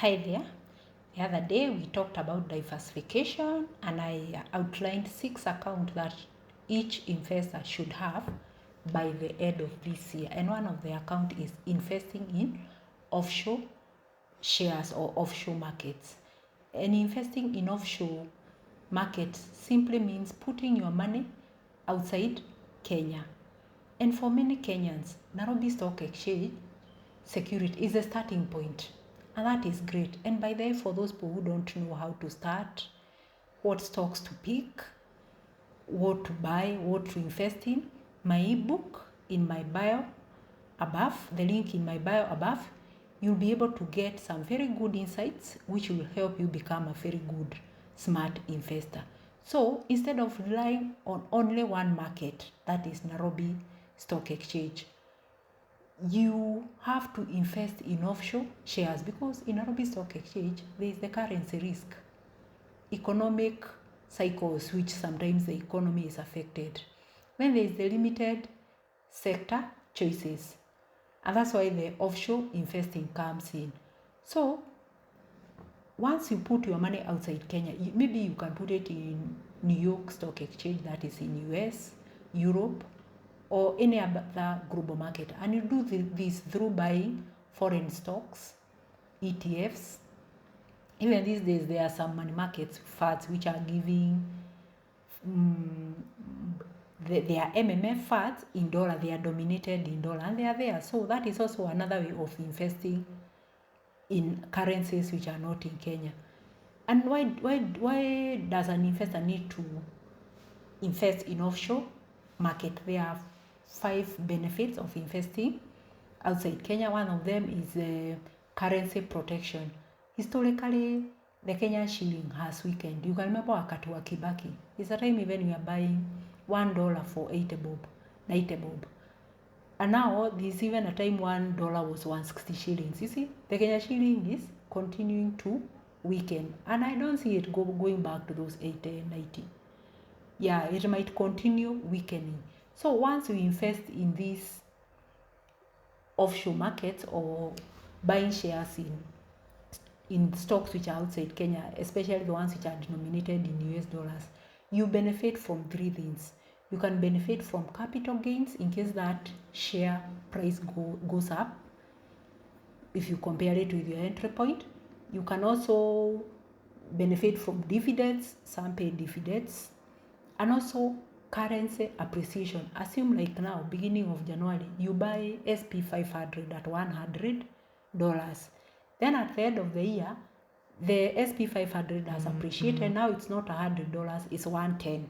Hi there. The other day we talked about diversification and I outlined 6 accounts that each investor should have by the end of this year. And one of the accounts is investing in offshore shares or offshore markets. And investing in offshore markets simply means putting your money outside Kenya. And for many Kenyans, Nairobi Stock Exchange security is a starting point. And that is great. And by the way, for those people who don't know how to start, what stocks to pick, what to buy, what to invest in, my ebook in my bio above, the link in my bio above, you'll be able to get some very good insights which will help you become a very good, smart investor. So instead of relying on only one market, that is Nairobi Stock Exchange, you have to invest in offshore shares because in Nairobi Stock Exchange, there is the currency risk, economic cycles, which sometimes the economy is affected. When there is the limited sector choices, and that's why the offshore investing comes in. So once you put your money outside Kenya, maybe you can put it in New York Stock Exchange, that is in US, Europe, or any other global market, and you do this through buying foreign stocks, ETFs. Even these days there are some money markets funds which are giving their MMF funds in dollar, they are dominated in dollar and they are there. So that is also another way of investing in currencies which are not in Kenya. And why does an investor need to invest in offshore market? There are 5 benefits of investing outside Kenya. One of them is currency protection. Historically, the Kenyan shilling has weakened. You can remember wakati wa Kibaki. It's a time even we are buying $1 for 80 bob, 90 bob. And now there's even a time $1 was 160 shillings. You see, the Kenyan shilling is continuing to weaken. And I don't see it going back to those 80 and 90. Yeah, it might continue weakening. So once you invest in these offshore markets or buying shares in stocks which are outside Kenya, especially the ones which are denominated in US dollars, you benefit from 3 things. You can benefit from capital gains in case that share price goes up if you compare it with your entry point. You can also benefit from dividends, some pay dividends, and also currency appreciation. Assume like now, beginning of January, you buy SP 500 at $100. Then at the end of the year, the SP 500 has appreciated. Now it's not $100, it's 110.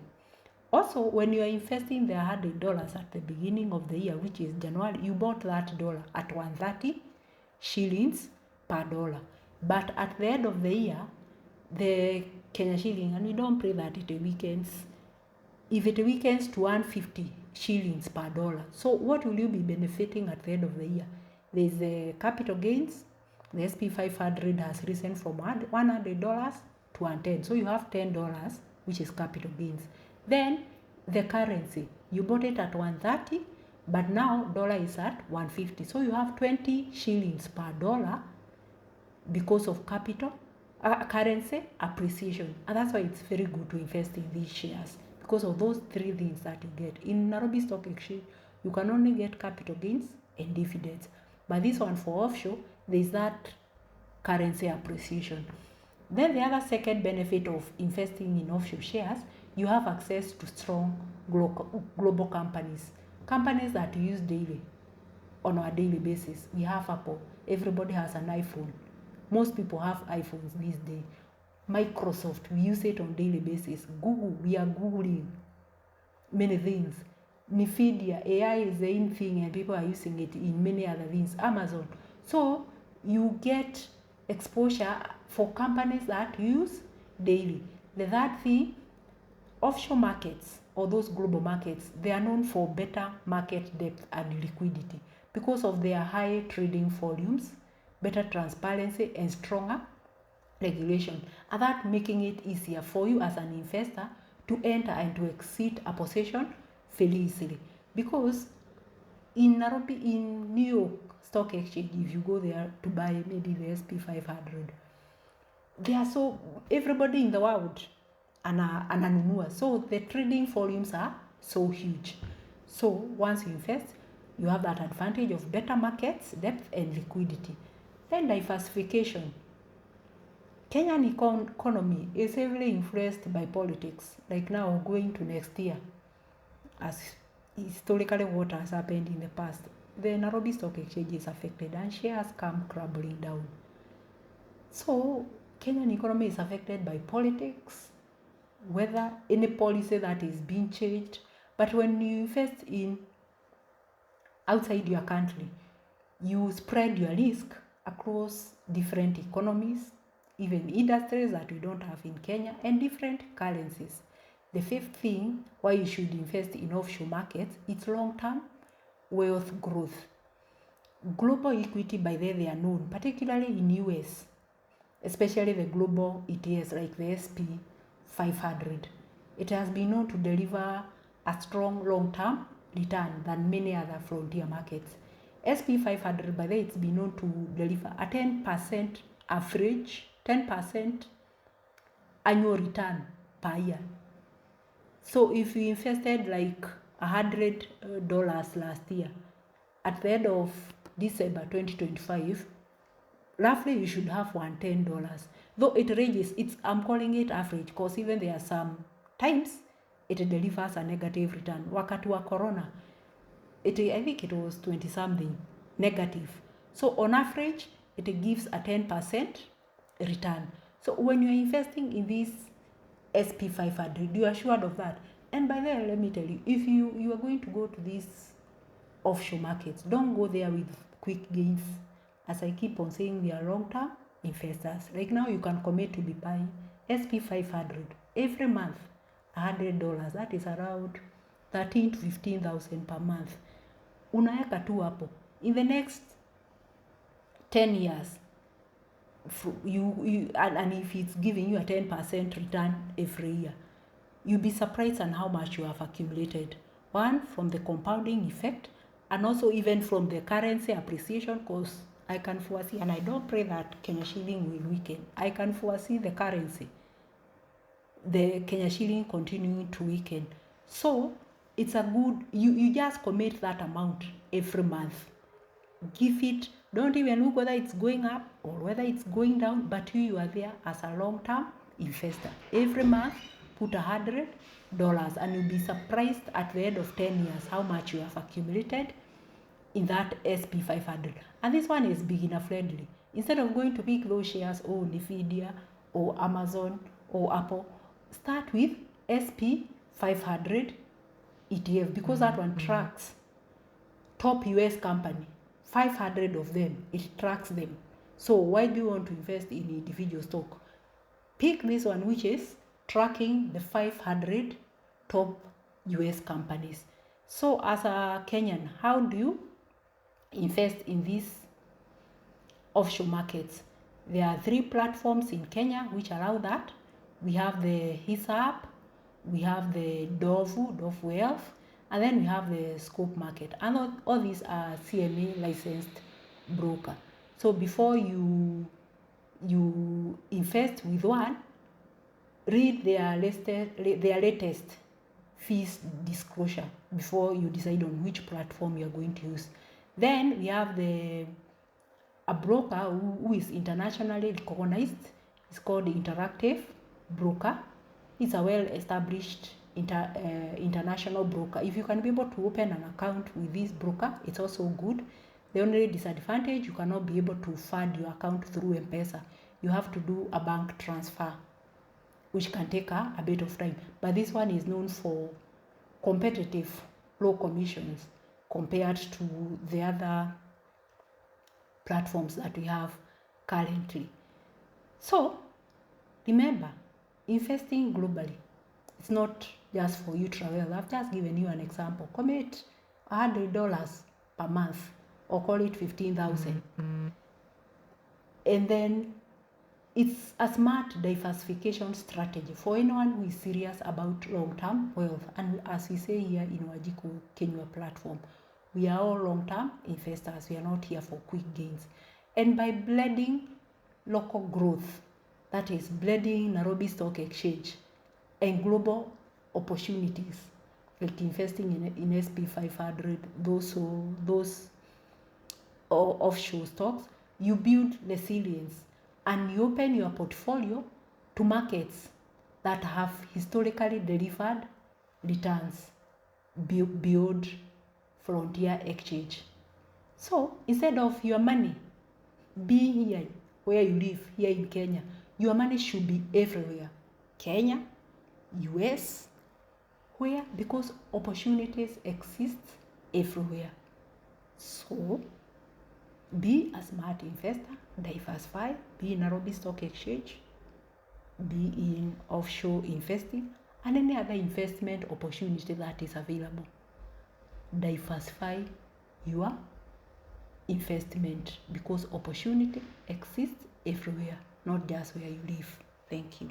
Also, when you are investing the $100 at the beginning of the year, which is January, you bought that dollar at 130 shillings per dollar. But at the end of the year, the Kenya shilling, and we don't pray that it weakens, if it weakens to 150 shillings per dollar. So what will you be benefiting at the end of the year? There's the capital gains. The SP 500 has risen from $100 to 110. So you have $10, which is capital gains. Then the currency, you bought it at 130, but now dollar is at 150. So you have 20 shillings per dollar because of currency appreciation. And that's why it's very good to invest in these shares, because of those 3 things that you get. In Nairobi Stock Exchange, you can only get capital gains and dividends. But this one for offshore, there's that currency appreciation. Then the other second benefit of investing in offshore shares, you have access to strong global companies. Companies that we use daily, on our daily basis. We have Apple. Everybody has an iPhone. Most people have iPhones these days. Microsoft, we use it on daily basis. Google, we are Googling many things. Nvidia, AI is the in thing and people are using it in many other things. Amazon. So you get exposure for companies that use daily. The third thing, offshore markets or those global markets, they are known for better market depth and liquidity because of their high trading volumes, better transparency, and stronger regulation, and that making it easier for you as an investor to enter and to exit a position fairly easily. Because in Nairobi, in New York stock exchange, if you go there to buy maybe the SP500, they are so, everybody in the world ananunua, so the trading volumes are so huge. So once you invest, you have that advantage of better markets, depth and liquidity. Then diversification. Kenyan economy is heavily influenced by politics, like now going to next year, as historically what has happened in the past. The Nairobi Stock Exchange is affected and shares come crumbling down. So Kenyan economy is affected by politics, whether any policy that is being changed. But when you invest in outside your country, you spread your risk across different economies, even industries that we don't have in Kenya, and different currencies. The fifth thing why you should invest in offshore markets, it's long-term wealth growth. Global equity, by there they are known, particularly in US, especially the global ETFs like the SP500. It has been known to deliver a strong long-term return than many other frontier markets. SP500, by the way, it's been known to deliver a 10% average, 10% annual return per year. So if you invested like $100 last year, at the end of December 2025, roughly you should have $110. Though it ranges, I'm calling it average because even there are some times it delivers a negative return. Wakati wa corona, I think it was 20 something negative. So on average, it gives a 10% return. So when you're investing in this SP500, you are assured of that. And by the way, let me tell you, if you are going to go to these offshore markets, don't go there with quick gains. As I keep on saying, we are long-term investors. Like now, you can commit to be buying SP500 every month, $100. That is around 13 to 15,000 per month. Unaweka tu hapo. In the next 10 years, and if it's giving you a 10% return every year, you'll be surprised on how much you have accumulated. One, from the compounding effect, and also even from the currency appreciation, because I can foresee, and I don't pray that Kenya shilling will weaken, I can foresee the currency, the Kenya shilling continuing to weaken. So it's a good, you just commit that amount every month. Give it, don't even look whether it's going up or whether it's going down, but you are there as a long-term investor. Every month, put $100 and you'll be surprised at the end of 10 years how much you have accumulated in that SP500. And this one is beginner friendly. Instead of going to pick those shares, or Nvidia, or Amazon, or Apple, start with SP500 ETF, because that one tracks top US company, 500 of them, it tracks them. So why do you want to invest in individual stock? Pick this one, which is tracking the 500 top US companies. So as a Kenyan, how do you invest in these offshore markets? There are 3 platforms in Kenya which allow that. We have the HISAP, we have the Dove Wealth, and then we have the Scope Market. And all these are CMA licensed broker. So before you invest with one, read their latest fees disclosure before you decide on which platform you are going to use. Then we have a broker who is internationally recognized. It's called the Interactive Broker. It's a well-established international broker. If you can be able to open an account with this broker, it's also good. The only disadvantage, you cannot be able to fund your account through M-Pesa. You have to do a bank transfer, which can take a bit of time. But this one is known for competitive low commissions compared to the other platforms that we have currently. So remember, investing globally, it's not just for you to travel. I've just given you an example. Commit $100 per month, or call it 15,000. And then it's a smart diversification strategy for anyone who is serious about long-term wealth. And as we say here in Wajiko Kenya platform, We are all long-term investors. We are not here for quick gains. And by blending local growth, that is blending Nairobi Stock Exchange and global opportunities, like investing in SP 500, those offshore stocks, you build resilience and you open your portfolio to markets that have historically delivered returns beyond frontier exchange. So instead of your money being here where you live, here in Kenya, your money should be everywhere. Kenya, US, where? Because opportunities exist everywhere. So be a smart investor, diversify, be in Nairobi Stock Exchange, be in offshore investing, and any other investment opportunity that is available. Diversify your investment because opportunity exists everywhere, not just where you live. Thank you.